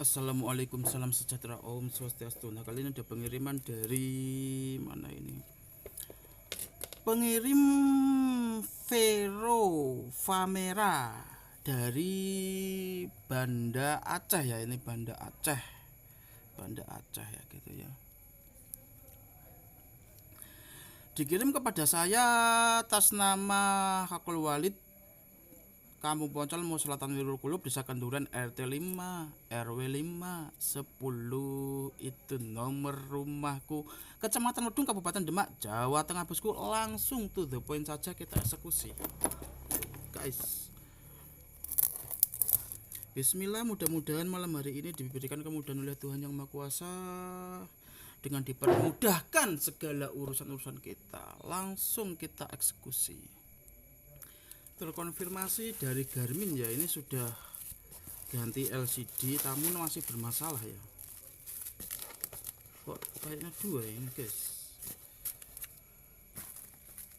Assalamualaikum, salam sejahtera, Om Swastiastu. Nah, kali ini ada pengiriman dari mana ini? Pengirim Vero Famera dari Banda Aceh ya, ini Banda Aceh. Banda Aceh ya gitu ya. Dikirim kepada saya atas nama Hakul Walid, Kampung Poncol, Selatan Wirul Kulub, Desa Kenduran, RT 5, RW 5, 10. Itu nomor rumahku. Kecamatan Wedung, Kabupaten Demak, Jawa Tengah, bosku. Langsung to the point saja kita eksekusi, guys. Bismillah, mudah-mudahan malam hari ini diberikan kemudahan oleh Tuhan Yang Maha Kuasa, dengan dipermudahkan segala urusan-urusan kita. Langsung kita eksekusi. Terkonfirmasi dari Garmin ya, ini sudah ganti LCD, namun masih bermasalah ya. Kok kayaknya dua ini, guys.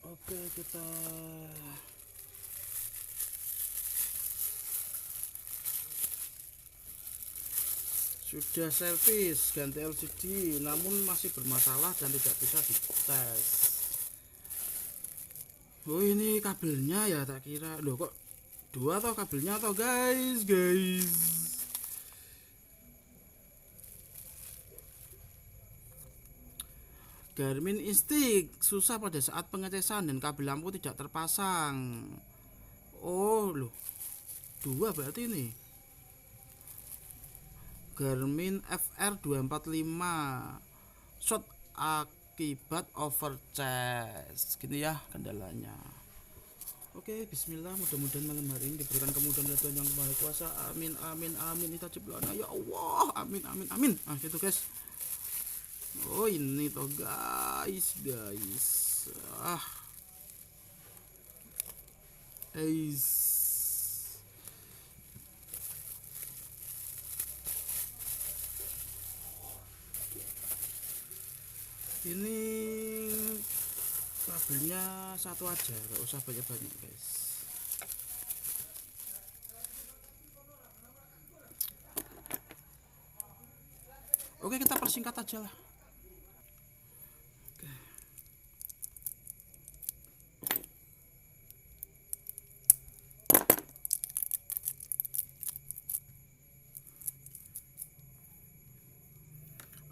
Oke, kita sudah servis ganti LCD, namun masih bermasalah dan tidak bisa dites. Oh, ini kabelnya ya, tak kira. Loh, kok dua toh kabelnya toh, guys. Garmin Instinct susah pada saat pengetesan dan kabel lampu tidak terpasang. Oh loh, dua berarti ini. Garmin FR 245 short akibat overcharge. Gini ya kendalanya. Oke, bismillah, mudah-mudahan malam hari ini diberikan kemudahan oleh Tuhan Yang Maha Kuasa. Amin amin amin. Kita ciplana ya Allah. Amin amin amin. Nah, gitu guys. Oh, ini toh guys. Ah. Ini kabelnya satu aja, gak usah banyak-banyak guys. Oke, kita persingkat aja lah. Oke.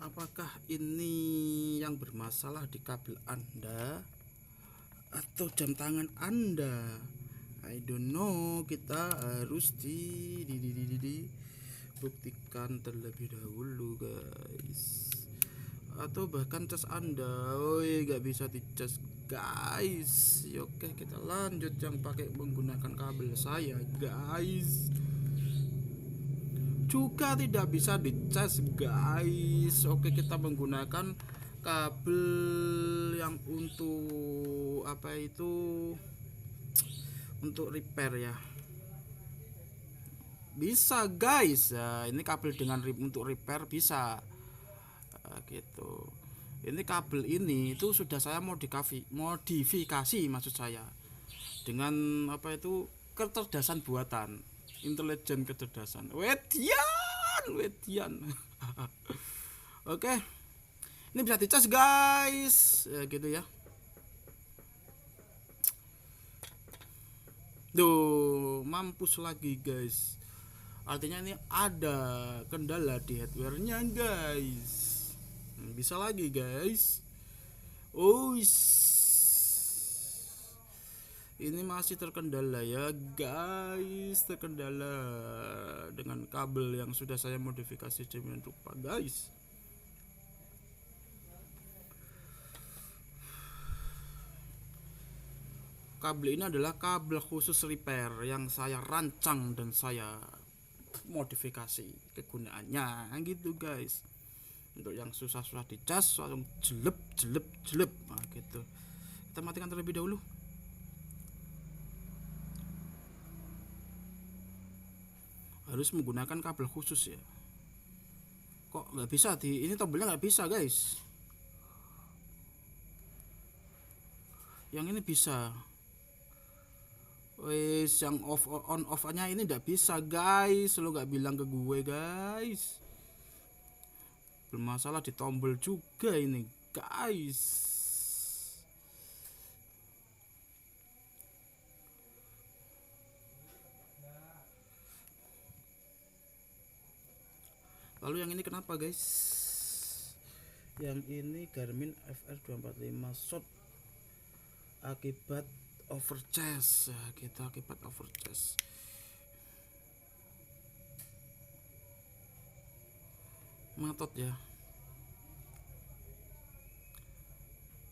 Apakah ini yang bermasalah di kabel Anda atau jam tangan Anda? I don't know. Kita harus buktikan terlebih dahulu guys, atau bahkan cas Anda. Gak bisa dicas guys. Oke, kita lanjut yang pakai menggunakan kabel saya guys. Juga tidak bisa dicas guys. Oke, kita menggunakan kabel yang untuk apa itu, untuk repair ya, bisa guys. Nah, ini kabel dengan untuk repair bisa. Gitu. Ini kabel ini itu sudah saya modifikasi maksud saya, dengan apa itu, kecerdasan buatan, intelijen kecerdasan. Wedian. Oke. Ini bisa dicas guys. Ya, gitu ya. Duh, mampus lagi guys. Artinya ini ada kendala di hardware-nya guys. Bisa lagi guys. Ini masih terkendala ya guys, terkendala dengan kabel yang sudah saya modifikasi sedemikian rupa guys. Kabel ini adalah kabel khusus repair yang saya rancang dan saya modifikasi kegunaannya gitu guys. Untuk yang susah-susah dicas langsung jelep. Nah, gitu. Kita matikan terlebih dahulu. Harus menggunakan kabel khusus ya. Kok nggak bisa ini tombolnya nggak bisa guys. Yang ini bisa. Wes yang off on off-nya ini nggak bisa guys, lo nggak bilang ke gue guys. Bermasalah di tombol juga ini guys. Lalu yang ini kenapa guys? Yang ini Garmin FR245 short akibat overcharge ya, kita akibat overcharge. Matot ya.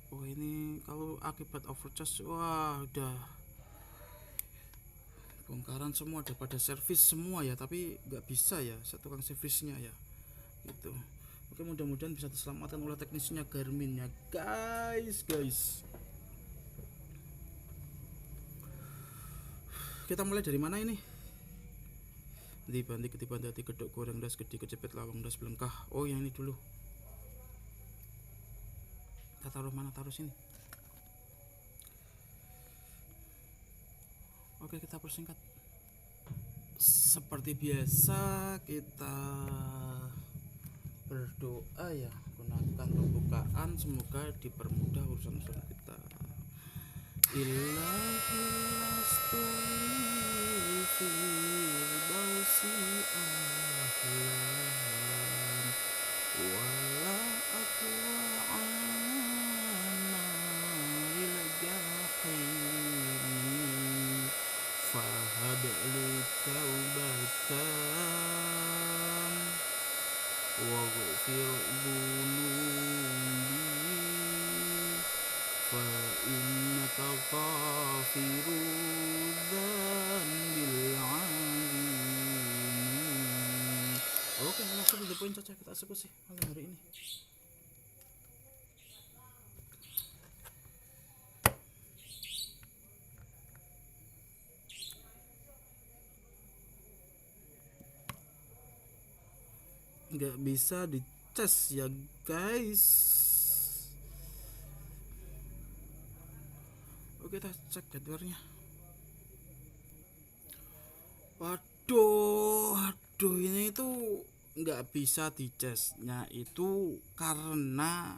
Oh ini kalau akibat overcharge, wah udah bongkaran semua, udah pada servis semua ya, tapi nggak bisa ya, saya tukang servisnya ya gitu. Oke, mudah-mudahan bisa diselamatkan oleh teknisnya Garmin ya guys. Kita mulai dari mana ini? Dibanting hati kedok goreng das gede kecepet lawang das belengkah. Oh yang ini dulu. Kita taruh mana, taruh sini. Oke, kita persingkat. Seperti biasa kita berdoa ya, gunakan pembukaan, semoga dipermudah urusan-urusan kita. Fahab li taubatan waghfir dhunubi fa innaka ghafirudz dzambil azim. Oke, langsung di poin saja kita eksekusi malam hari ini. Nggak bisa dicas ya guys. Oke, kita cek jadwalnya. Waduh ini itu nggak bisa dicasnya itu karena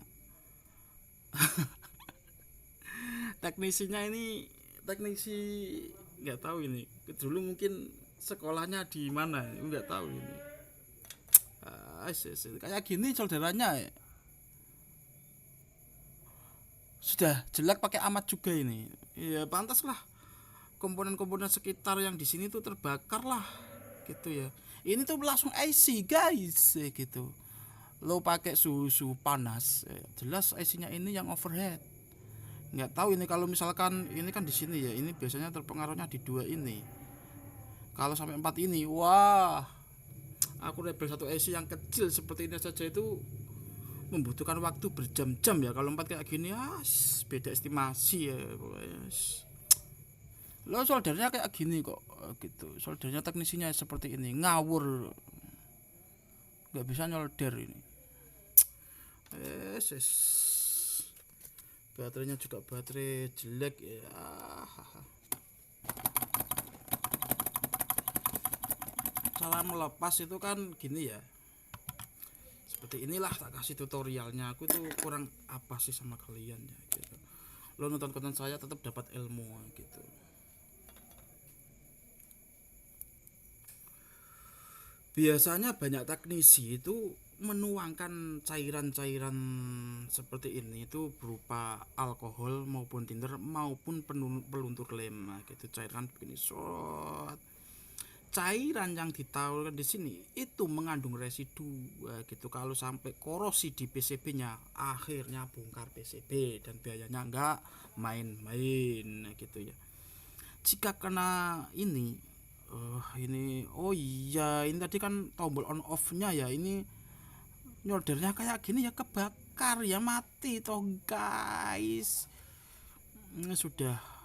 teknisinya ini teknisi nggak tahu ini dulu mungkin sekolahnya di mana nggak tahu ini. Kayak gini solderannya ya. Sudah jelek pakai amat juga ini. Ya pantas lah. Komponen-komponen sekitar yang di sini tuh terbakar lah. Gitu ya. Ini tuh langsung IC guys, gitu. Lo pakai suhu panas, jelas IC-nya ini yang overhead. Nggak tahu ini kalau misalkan ini kan di sini ya. Ini biasanya terpengaruhnya di 2 ini. Kalau sampai 4 ini, wah. Aku rebel satu IC yang kecil seperti ini saja itu membutuhkan waktu berjam-jam ya. Kalau 4 kayak gini beda estimasi ya pokoknya. Lo soldernya kayak gini kok gitu. Soldernya teknisinya seperti ini, ngawur, nggak bisa nyolder ini. Baterainya juga baterai jelek ya. Cara melepas itu kan gini ya, seperti inilah, tak kasih tutorialnya. Aku tuh kurang apa sih sama kalian ya gitu. Lo nonton konten saya tetap dapat ilmu gitu. Biasanya banyak teknisi itu menuangkan cairan-cairan seperti ini itu berupa alkohol maupun tinder maupun peluntur lem gitu. Cairan begini shot. Cairan yang ditaruhkan di sini itu mengandung residu gitu. Kalau sampai korosi di PCB-nya, akhirnya bongkar PCB dan biayanya enggak main-main gitu ya. Jika kena ini oh iya, ini tadi kan tombol on off-nya ya, ini nyoldernya kayak gini ya, kebakar ya, mati toh guys. Ini sudah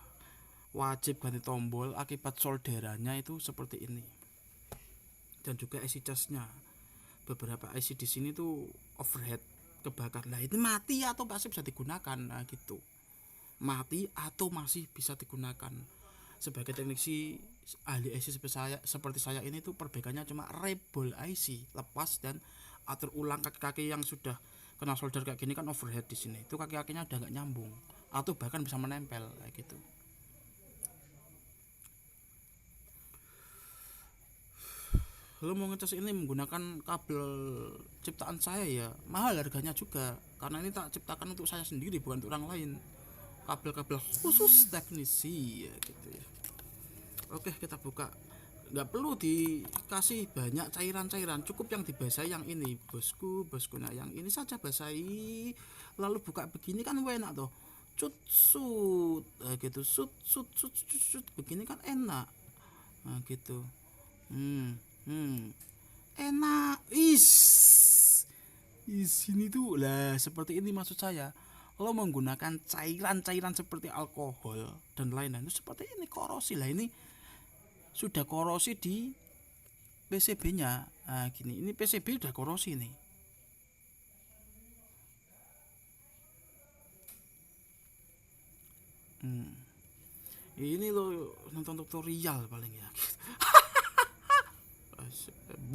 wajib ganti tombol akibat solderannya itu seperti ini. Dan juga IC casnya, beberapa IC di sini tuh overhead kebakar. Lah ini mati atau masih bisa digunakan gitu. Mati atau masih bisa digunakan. sebagai teknisi ahli IC seperti saya ini tuh perbaikannya cuma rebol IC, lepas dan atur ulang kaki-kaki yang sudah kena solder kayak gini kan overhead di sini. Itu kaki-kakinya udah nggak nyambung atau bahkan bisa menempel kayak gitu. Lo mau ngecas ini menggunakan kabel ciptaan saya ya, mahal harganya juga karena ini tak ciptakan untuk saya sendiri bukan untuk orang lain. Kabel-kabel khusus teknisi ya gitu ya. Oke, kita buka. Nggak perlu dikasih banyak cairan-cairan, cukup yang dibasahi yang ini bosku. Nah yang ini saja basahi, lalu buka begini kan enak tuh, cut sut gitu, sut begini kan enak, nah gitu. Enak ini tuh lah, seperti ini maksud saya. Lo menggunakan cairan-cairan seperti alkohol dan lain-lain itu seperti ini, korosi lah, ini sudah korosi di PCB-nya. Nah, gini, ini PCB udah korosi nih. Ini lo nonton tutorial paling ya.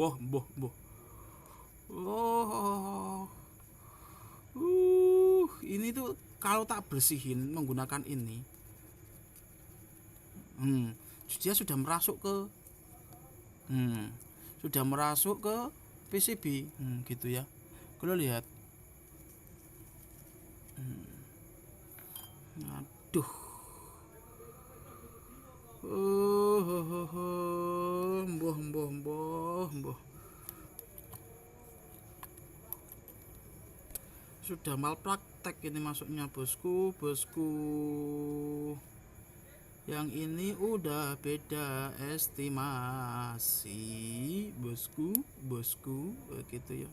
boh. Oh. Ini tuh kalau tak bersihin menggunakan ini. Dia sudah merasuk ke PCB gitu ya. Kalau lihat aduh Mbah sudah malpraktek ini masuknya bosku. Yang ini udah beda estimasi bosku gitu ya.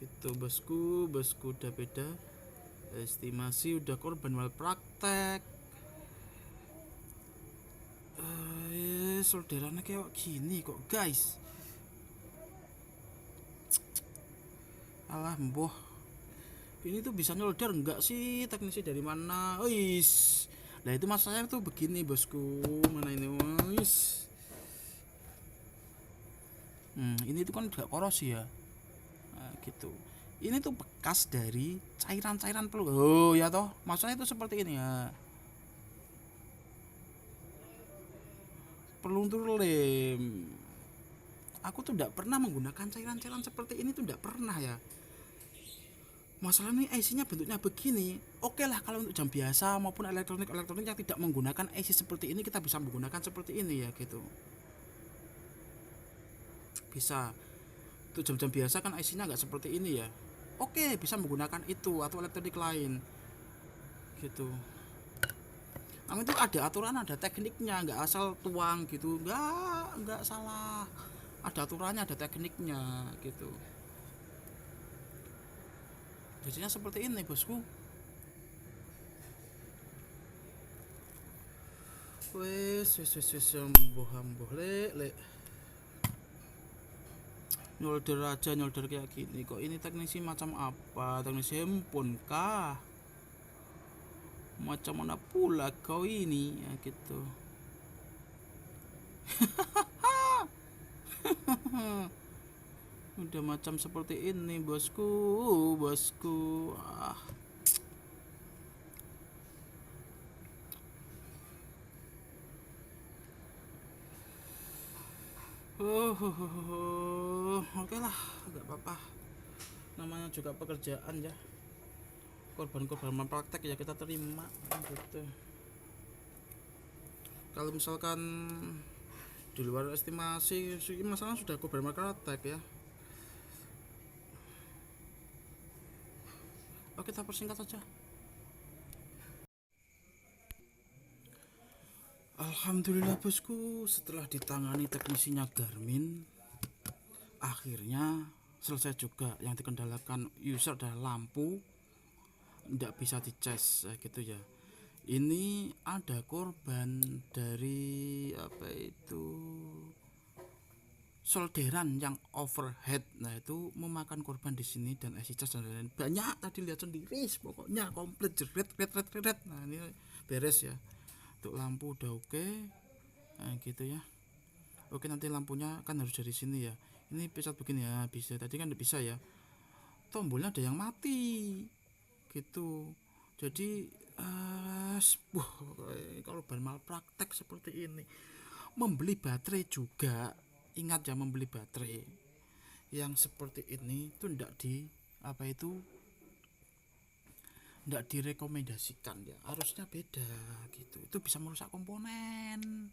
Gitu bosku udah beda estimasi, udah korban malpraktek. Solderannya kayak gini kok guys. Alah mboh, ini tuh bisa nyolder enggak sih, teknisi dari mana? Nah itu masalahnya tuh begini bosku, mana ini ini tuh kan juga korosi ya. Nah, gitu. Ini tuh bekas dari cairan-cairan peluru. Oh ya toh, masalahnya itu seperti ini ya. Peluntur lem. Aku tuh tidak pernah menggunakan cairan-cairan seperti ini tuh tidak pernah ya. Masalah ini IC-nya bentuknya begini. Oke lah kalau untuk jam biasa maupun elektronik yang tidak menggunakan IC seperti ini, kita bisa menggunakan seperti ini ya gitu. Bisa. Untuk jam-jam biasa kan IC-nya nggak seperti ini ya. Oke, bisa menggunakan itu atau elektronik lain. Gitu. Namun itu ada aturan, ada tekniknya, nggak asal tuang gitu. Nggak salah. Ada aturannya, ada tekniknya gitu. Jadinya seperti ini bosku. Wes ambuh le. Nyolder kayak gini kok. Ini teknisi macam apa? Teknisi handphone kah? Macam mana pula kau ini ya gitu. Udah macam seperti ini bosku. Oke lah, gak apa-apa. Namanya juga pekerjaan ya. Korban malpraktek ya kita terima gitu. Kalau misalkan di luar estimasi, masalah sudah korban malpraktek ya. Oke, kita persingkat saja. Alhamdulillah bosku, setelah ditangani teknisinya Garmin, akhirnya selesai juga. Yang dikendalakan user adalah lampu, tidak bisa dicas gitu ya. Ini ada korban dari apa itu, solderan yang overhead. Nah, itu memakan korban di sini dan IC cas dan lain-lain. Banyak tadi lihat sendiri, pokoknya komplit jeret ret. Nah, ini beres ya. Untuk lampu udah oke. Nah, gitu ya. Oke, nanti lampunya kan harus dari sini ya. Ini pencet begini ya, bisa. Tadi kan tidak bisa ya. Tombolnya ada yang mati. Gitu. Jadi kalau ban malpraktek seperti ini, membeli baterai juga, ingat ya, membeli baterai yang seperti ini itu tidak direkomendasikan ya, harusnya beda gitu. Itu bisa merusak komponen.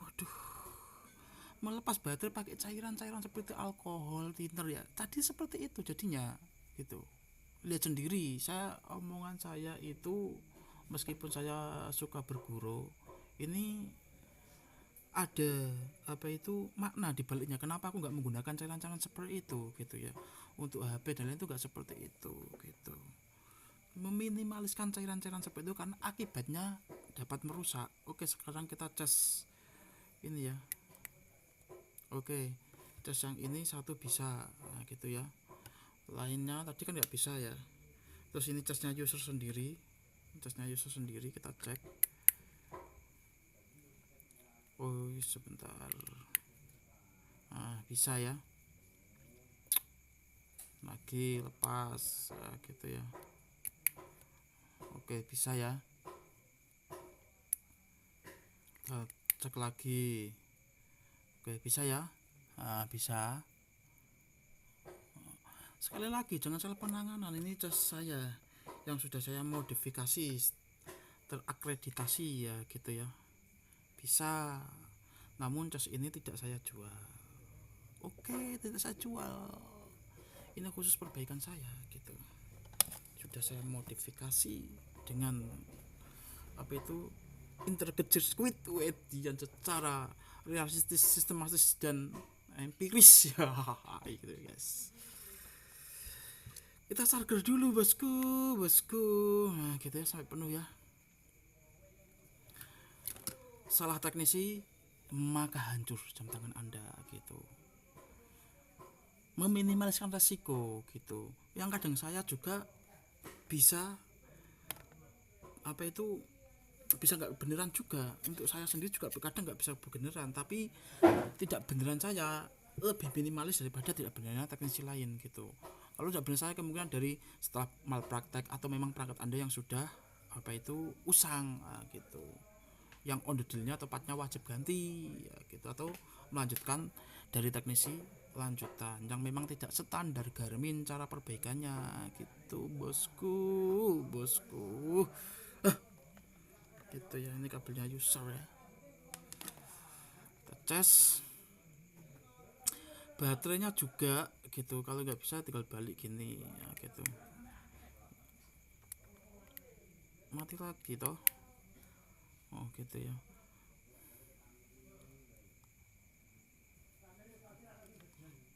Waduh, melepas baterai pakai cairan-cairan seperti alkohol, thinner ya, tadi seperti itu jadinya gitu. Lihat sendiri, omongan saya itu meskipun saya suka berguru, ini ada makna di baliknya. Kenapa aku nggak menggunakan cairan-cairan seperti itu gitu ya, untuk HP dan lain itu nggak seperti itu gitu. Meminimaliskan cairan-cairan seperti itu karena akibatnya dapat merusak. Oke, sekarang kita cas ini ya. Oke, cas yang ini satu bisa, nah, gitu ya. Lainnya tadi kan nggak bisa ya. Terus ini casnya user sendiri, kita cek. Oh, sebentar. Nah, bisa ya. Lagi lepas, nah, gitu ya. Oke, bisa ya. Kita cek lagi. Oke, bisa ya. Nah, bisa. Sekali lagi, jangan salah penanganan. Ini cas saya yang sudah saya modifikasi, terakreditasi ya, gitu ya. Bisa. Namun cas ini tidak saya jual. Oke, tidak saya jual. Ini khusus perbaikan saya gitu. Sudah saya modifikasi dengan integrated circuit yang secara realistis, sistematis dan empiris ya gitu guys. Kita charger dulu bosku. Nah, gitu ya, sampai penuh ya. Salah teknisi maka hancur jam tangan Anda gitu. Meminimaliskan resiko gitu. Yang kadang saya juga bisa bisa nggak beneran juga. Untuk saya sendiri juga kadang nggak bisa beneran, tapi tidak beneran saya lebih minimalis daripada tidak beneran teknisi lain gitu. Kalau tidak benar saya kemungkinan dari setelah malpraktek atau memang perangkat Anda yang sudah usang gitu, yang on the deal-nya tepatnya wajib ganti ya, gitu, atau melanjutkan dari teknisi lanjutan yang memang tidak standar Garmin cara perbaikannya gitu bosku gitu ya. Ini kabelnya user ya, kita cas baterainya juga gitu. Kalau nggak bisa tinggal balik gini ya, gitu. Mati lagi toh. Oh gitu ya.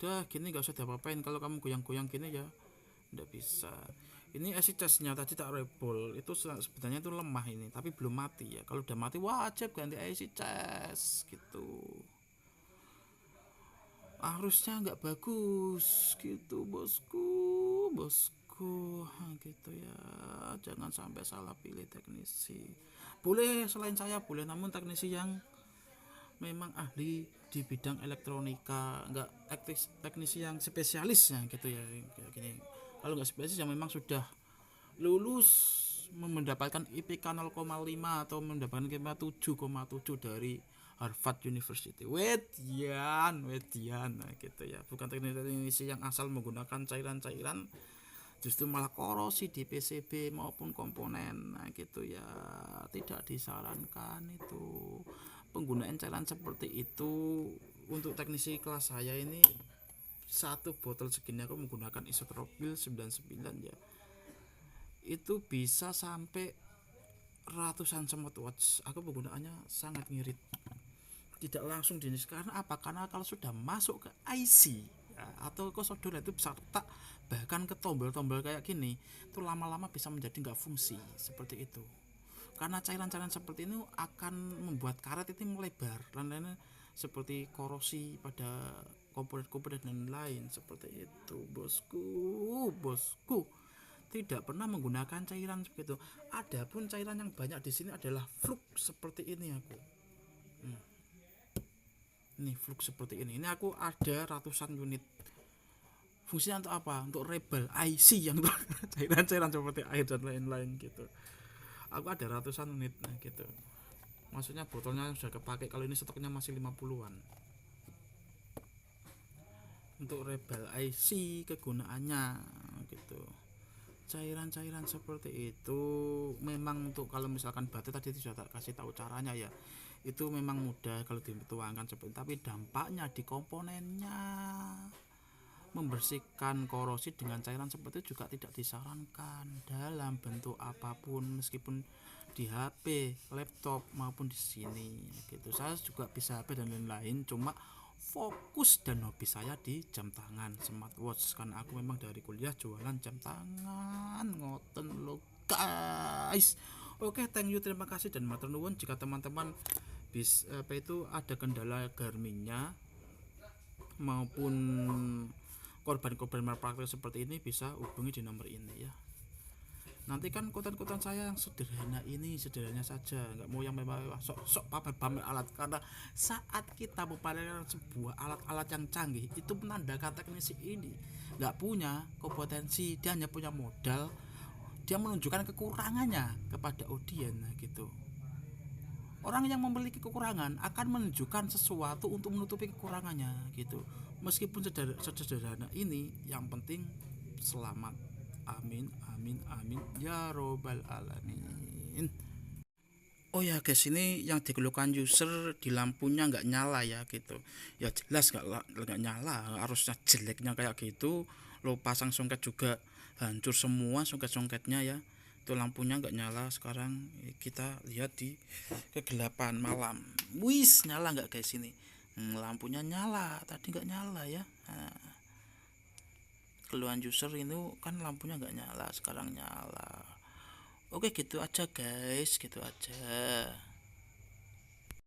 Udah gini nggak usah diapa-apain. Kalau kamu goyang-goyang gini ya nggak bisa. Ini IC casnya tadi tak rebol, itu sebenarnya itu lemah ini, tapi belum mati ya. Kalau udah mati wajib ganti IC cas gitu. Harusnya nggak bagus gitu bosku gitu ya. Jangan sampai salah pilih teknisi. Boleh selain saya boleh, namun teknisi yang memang ahli di bidang elektronika, nggak teknisi yang spesialis ya gitu ya, kayak gini. Kalau nggak spesialis yang memang sudah lulus mendapatkan IPK 0,5 atau mendapatkan IPK 7,7 dari Harvard University. Wedian nah, gitu ya. Bukan teknisi yang asal menggunakan cairan-cairan, justru malah korosi di PCB maupun komponen. Nah, gitu ya. Tidak disarankan itu penggunaan cairan seperti itu. Untuk teknisi kelas saya ini, satu botol segini aku menggunakan isotropil 99 ya. Itu bisa sampai ratusan smartwatch. Aku penggunaannya sangat ngirit, tidak langsung jenis. Karena apa? Karena kalau sudah masuk ke IC ya, atau ke solder itu bisa retak, bahkan ke tombol-tombol kayak gini, itu lama-lama bisa menjadi nggak fungsi seperti itu. Karena cairan-cairan seperti ini akan membuat karet itu melebar dan lainnya, seperti korosi pada komponen-komponen dan lain seperti itu. Bosku tidak pernah menggunakan cairan seperti itu. Adapun cairan yang banyak di sini adalah fluk seperti ini aku. Ini fluk seperti ini aku ada ratusan unit. Fungsinya untuk apa? Untuk rebel IC yang cairan-cairan seperti air dan lain-lain gitu. Aku ada ratusan unit gitu. Maksudnya botolnya sudah kepake, kalau ini stoknya masih 50-an. Untuk rebel IC kegunaannya gitu. Cairan-cairan seperti itu memang untuk kalau misalkan baterai tadi sudah tak kasih tahu caranya ya. Itu memang mudah kalau dituangkan seperti itu, tapi dampaknya di komponennya membersihkan korosi dengan cairan seperti itu juga tidak disarankan dalam bentuk apapun, meskipun di HP, laptop maupun di sini gitu. Saya juga bisa HP dan lain-lain, cuma fokus dan hobi saya di jam tangan smartwatch karena aku memang dari kuliah jualan jam tangan ngoten lo guys. Oke, thank you, terima kasih dan matur nuwun. Jika teman-teman ada kendala Garminnya maupun korban-korban malpraktek seperti ini, bisa hubungi di nomor ini ya. Nanti kan konten-konten saya yang sederhana ini sederhana saja, nggak mau yang mewah sok pamer alat, karena saat kita memamerkan sebuah alat-alat yang canggih itu menandakan teknisi ini nggak punya kompetensi, dia hanya punya modal, dia menunjukkan kekurangannya kepada audiens gitu. Orang yang memiliki kekurangan akan menunjukkan sesuatu untuk menutupi kekurangannya gitu. Meskipun sederhana ini, yang penting selamat. Amin amin amin ya robbal alamin. Oh ya guys, ini yang dikeluhkan user di lampunya nggak nyala ya gitu. Ya jelas nggak nyala, harusnya jeleknya kayak gitu. Lo pasang songket juga hancur semua songket-songketnya ya. Itu lampunya nggak nyala. Sekarang kita lihat di kegelapan malam. Wis, nyala nggak guys ini? Lampunya nyala, tadi nggak nyala ya. Keluhan user itu kan lampunya nggak nyala, sekarang nyala. Oke, gitu aja guys, gitu aja.